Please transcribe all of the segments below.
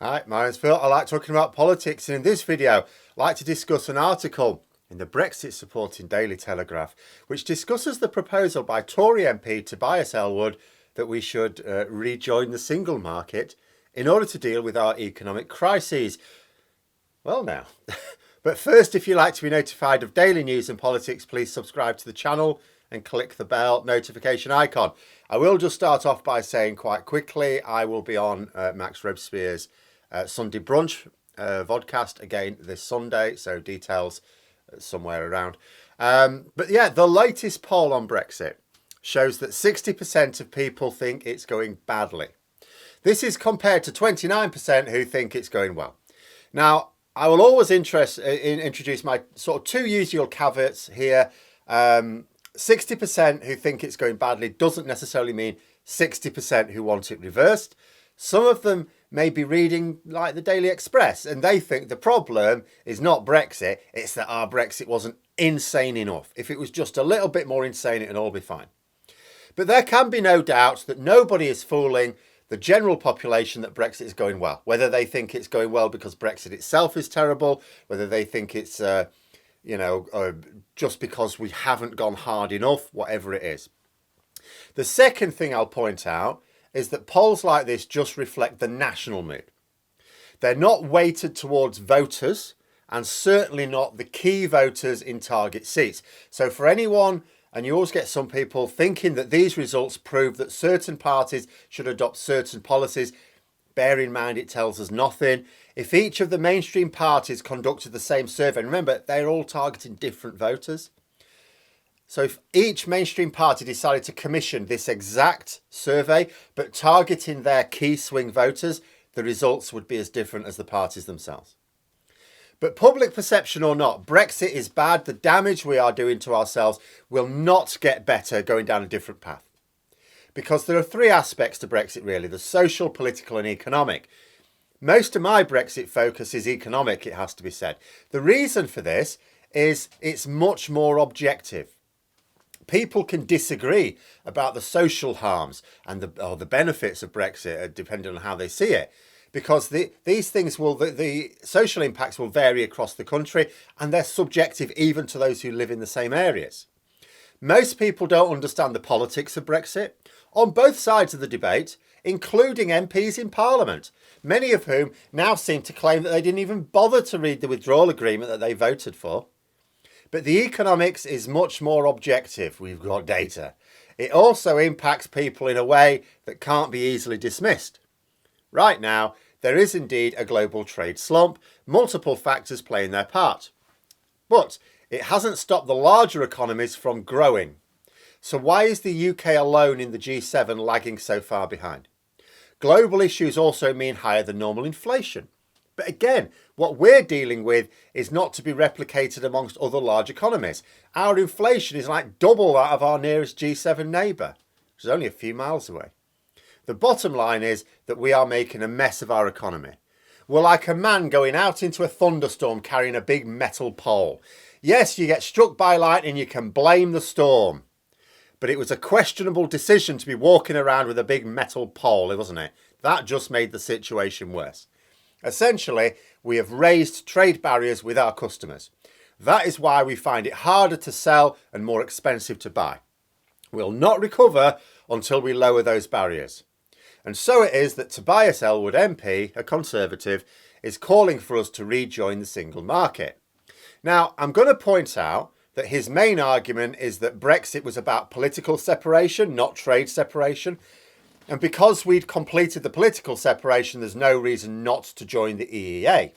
Hi, my name's Phil. I like talking about politics, and in this video, I'd like to discuss an article in the Brexit supporting Daily Telegraph, which discusses the proposal by Tory MP Tobia Elwood that we should rejoin the single market in order to deal with our economic crises. Well, now, but first, if you'd like to be notified of daily news and politics, please subscribe to the channel and click the bell notification icon. I will just start off by saying quite quickly, I will be on Max Robespierre's Sunday brunch vodcast again this Sunday, so details somewhere around. But yeah, the latest poll on Brexit shows that 60% of people think it's going badly. This is compared to 29% who think it's going well. Now, I will always introduce my sort of two usual caveats here. 60% who think it's going badly doesn't necessarily mean 60% who want it reversed. Some of them may be reading like the Daily Express and they think the problem is not Brexit, it's that our Brexit wasn't insane enough. If it was just a little bit more insane, it'd all be fine. But there can be no doubt that nobody is fooling the general population that Brexit is going well. Whether they think it's going well because Brexit itself is terrible, whether they think it's just because we haven't gone hard enough, whatever it is. The second thing I'll point out is that polls like this just reflect the national mood. They're not weighted towards voters and certainly not the key voters in target seats. So for anyone, and you always get some people thinking that these results prove that certain parties should adopt certain policies, bear in mind it tells us nothing. If each of the mainstream parties conducted the same survey, and remember, they're all targeting different voters. So if each mainstream party decided to commission this exact survey, but targeting their key swing voters, the results would be as different as the parties themselves. But public perception or not, Brexit is bad. The damage we are doing to ourselves will not get better going down a different path. Because there are three aspects to Brexit really, the social, political and economic. Most of my Brexit focus is economic, it has to be said. The reason for this is it's much more objective. People can disagree about the social harms and the benefits of Brexit, depending on how they see it, because these things the social impacts will vary across the country and they're subjective even to those who live in the same areas. Most people don't understand the politics of Brexit on both sides of the debate, including MPs in Parliament, many of whom now seem to claim that they didn't even bother to read the withdrawal agreement that they voted for. But the economics is much more objective. We've got data. It also impacts people in a way that can't be easily dismissed. Right now, there is indeed a global trade slump, multiple factors playing their part. But it hasn't stopped the larger economies from growing. So why is the UK alone in the G7 lagging so far behind? Global issues also mean higher than normal inflation. But again, what we're dealing with is not to be replicated amongst other large economies. Our inflation is like double that of our nearest G7 neighbour, which is only a few miles away. The bottom line is that we are making a mess of our economy. We're like a man going out into a thunderstorm carrying a big metal pole. Yes, you get struck by lightning, you can blame the storm. But it was a questionable decision to be walking around with a big metal pole, wasn't it? That just made the situation worse. Essentially, we have raised trade barriers with our customers. That is why we find it harder to sell and more expensive to buy. We'll not recover until we lower those barriers. And so it is that Tobia Elwood MP, a Conservative, is calling for us to rejoin the single market. Now, I'm going to point out that his main argument is that Brexit was about political separation, not trade separation. And because we'd completed the political separation, there's no reason not to join the EEA.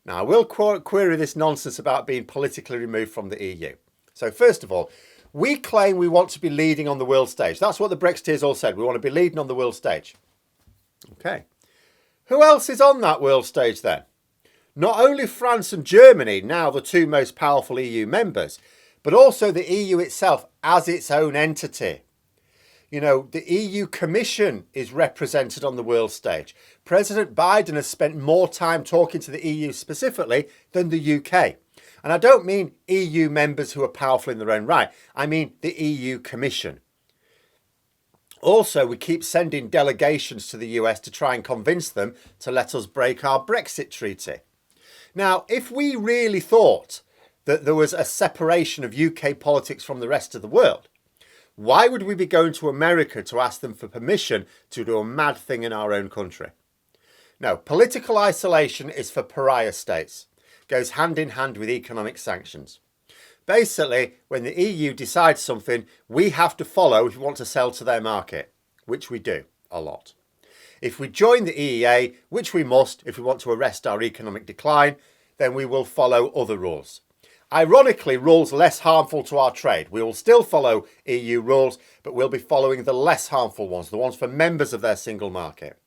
Now, I will query this nonsense about being politically removed from the EU. So first of all, we claim we want to be leading on the world stage. That's what the Brexiteers all said. We want to be leading on the world stage. Okay. Who else is on that world stage then? Not only France and Germany, now the two most powerful EU members, but also the EU itself as its own entity. You know, the EU Commission is represented on the world stage. President Biden has spent more time talking to the EU specifically than the UK. And I don't mean EU members who are powerful in their own right. I mean the EU Commission. Also, we keep sending delegations to the US to try and convince them to let us break our Brexit treaty. Now, if we really thought that there was a separation of UK politics from the rest of the world, why would we be going to America to ask them for permission to do a mad thing in our own country? No, political isolation is for pariah states. It goes hand in hand with economic sanctions. Basically, when the EU decides something, we have to follow if we want to sell to their market, which we do a lot. If we join the EEA, which we must if we want to arrest our economic decline, then we will follow other rules. Ironically, rules less harmful to our trade. We will still follow EU rules, but we'll be following the less harmful ones, the ones for members of their single market.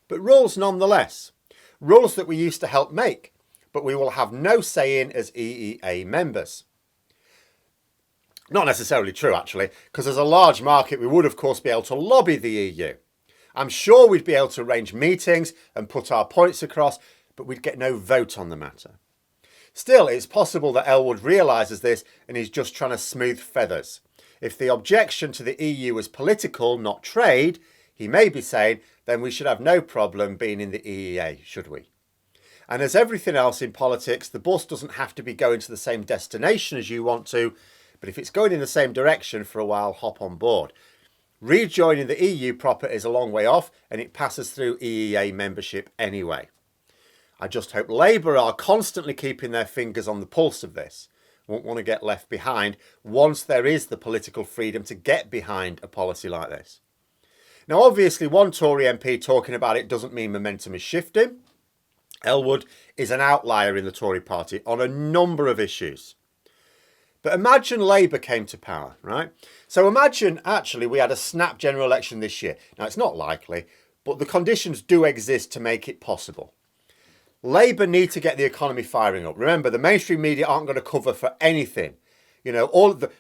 But rules nonetheless. Rules that we used to help make, but we will have no say in as EEA members. Not necessarily true, actually, because as a large market, we would, of course, be able to lobby the EU. I'm sure we'd be able to arrange meetings and put our points across, but we'd get no vote on the matter. Still, it's possible that Elwood realises this and he's just trying to smooth feathers. If the objection to the EU is political, not trade, he may be saying, then we should have no problem being in the EEA, should we? And as everything else in politics, the bus doesn't have to be going to the same destination as you want to, but if it's going in the same direction for a while, hop on board. Rejoining the EU proper is a long way off, and it passes through EEA membership anyway. I just hope Labour are constantly keeping their fingers on the pulse of this. Won't want to get left behind once there is the political freedom to get behind a policy like this. Now, obviously, one Tory MP talking about it doesn't mean momentum is shifting. Elwood is an outlier in the Tory party on a number of issues. But imagine Labour came to power, right? So imagine actually we had a snap general election this year. Now, it's not likely, but the conditions do exist to make it possible. Labour need to get the economy firing up. Remember, the mainstream media aren't going to cover for anything. You know, all the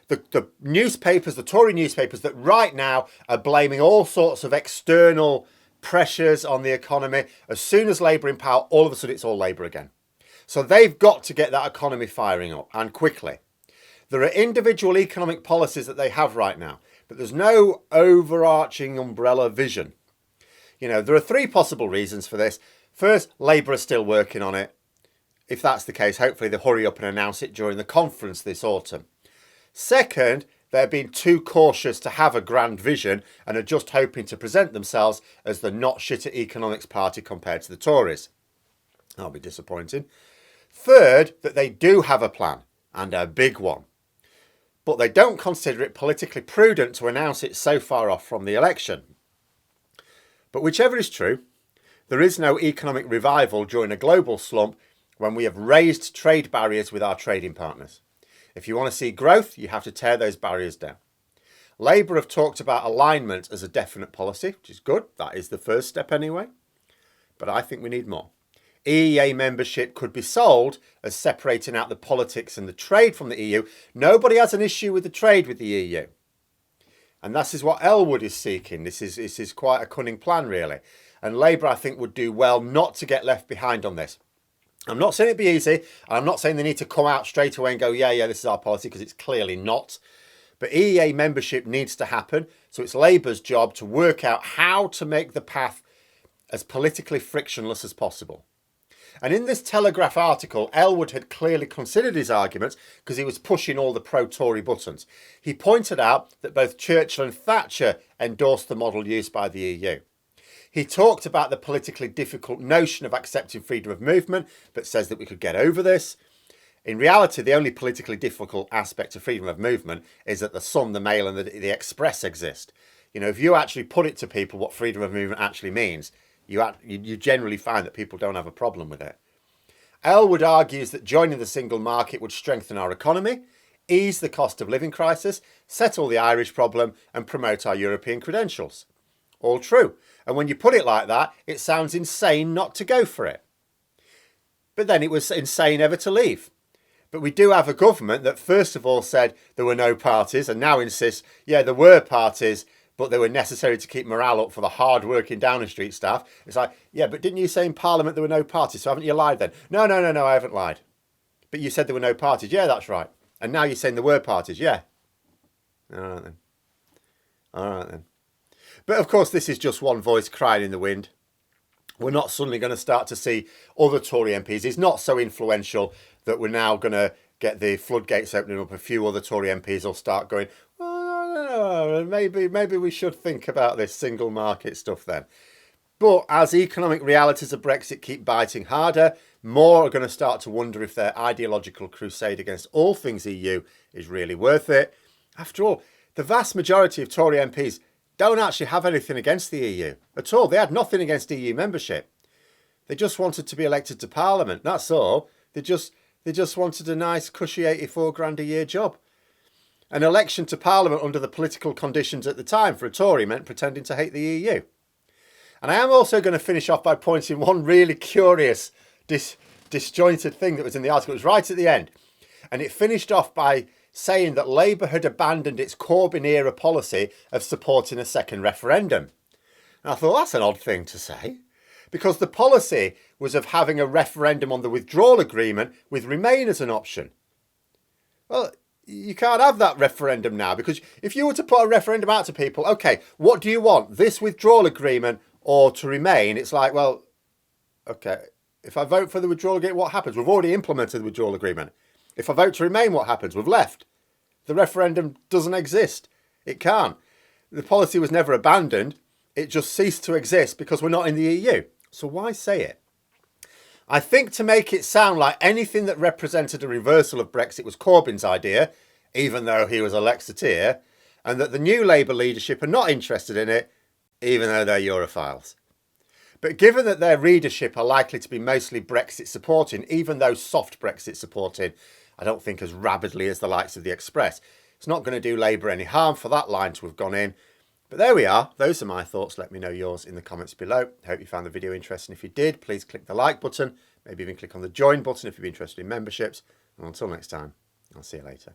newspapers, the Tory newspapers that right now are blaming all sorts of external pressures on the economy. As soon as Labour in power, all of a sudden it's all Labour again. So they've got to get that economy firing up, and quickly. There are individual economic policies that they have right now, but there's no overarching umbrella vision. You know, there are three possible reasons for this. First, Labour are still working on it. If that's the case, hopefully they'll hurry up and announce it during the conference this autumn. Second, they're being too cautious to have a grand vision and are just hoping to present themselves as the not shit at economics party compared to the Tories. That'll be disappointing. Third, that they do have a plan, and a big one. But they don't consider it politically prudent to announce it so far off from the election. But whichever is true, there is no economic revival during a global slump when we have raised trade barriers with our trading partners. If you want to see growth, you have to tear those barriers down. Labour have talked about alignment as a definite policy, which is good. That is the first step anyway. But I think we need more. EEA membership could be sold as separating out the politics and the trade from the EU. Nobody has an issue with the trade with the EU. And this is what Elwood is seeking. This is quite a cunning plan, really. And Labour, I think, would do well not to get left behind on this. I'm not saying it'd be easy. I'm not saying they need to come out straight away and go, yeah, this is our policy, because it's clearly not. But EEA membership needs to happen. So it's Labour's job to work out how to make the path as politically frictionless as possible. And in this Telegraph article, Elwood had clearly considered his arguments because he was pushing all the pro-Tory buttons. He pointed out that both Churchill and Thatcher endorsed the model used by the EU. He talked about the politically difficult notion of accepting freedom of movement, but says that we could get over this. In reality, the only politically difficult aspect of freedom of movement is that the Sun, the Mail and the Express exist. You know, if you actually put it to people what freedom of movement actually means, you generally find that people don't have a problem with it. Elwood argues that joining the single market would strengthen our economy, ease the cost of living crisis, settle the Irish problem and promote our European credentials. All true. And when you put it like that, it sounds insane not to go for it. But then it was insane ever to leave. But we do have a government that first of all said there were no parties and now insists, yeah, there were parties, but they were necessary to keep morale up for the hard-working Downing Street staff. It's like, yeah, but didn't you say in Parliament there were no parties, so haven't you lied then? No, I haven't lied. But you said there were no parties. Yeah, that's right. And now you're saying there were parties. Yeah. All right then. But of course, this is just one voice crying in the wind. We're not suddenly going to start to see other Tory MPs. He's not so influential that we're now going to get the floodgates opening up. A few other Tory MPs will start going, well, I don't know, maybe we should think about this single market stuff then. But as economic realities of Brexit keep biting harder, more are going to start to wonder if their ideological crusade against all things EU is really worth it. After all, the vast majority of Tory MPs don't actually have anything against the EU at all. They had nothing against EU membership. They just wanted to be elected to Parliament. That's all. They just wanted a nice, cushy 84 grand a year job. An election to Parliament under the political conditions at the time for a Tory meant pretending to hate the EU. And I am also going to finish off by pointing one really curious, disjointed thing that was in the article. It was right at the end. And it finished off by saying that Labour had abandoned its Corbyn-era policy of supporting a second referendum. And I thought, that's an odd thing to say, because the policy was of having a referendum on the withdrawal agreement with Remain as an option. Well, you can't have that referendum now, because if you were to put a referendum out to people, okay, what do you want, this withdrawal agreement or to Remain? It's like, well, okay, if I vote for the withdrawal agreement, what happens? We've already implemented the withdrawal agreement. If I vote to Remain, what happens? We've left. The referendum doesn't exist. It can't. The policy was never abandoned. It just ceased to exist because we're not in the EU. So why say it? I think to make it sound like anything that represented a reversal of Brexit was Corbyn's idea, even though he was a Lexiteer, and that the new Labour leadership are not interested in it, even though they're Europhiles. But given that their readership are likely to be mostly Brexit supporting, even though soft Brexit supporting, I don't think as rabidly as the likes of the Express, it's not going to do Labour any harm for that line to have gone in. But there we are. Those are my thoughts. Let me know yours in the comments below. Hope you found the video interesting. If you did, please click the like button. Maybe even click on the join button if you're interested in memberships. And until next time, I'll see you later.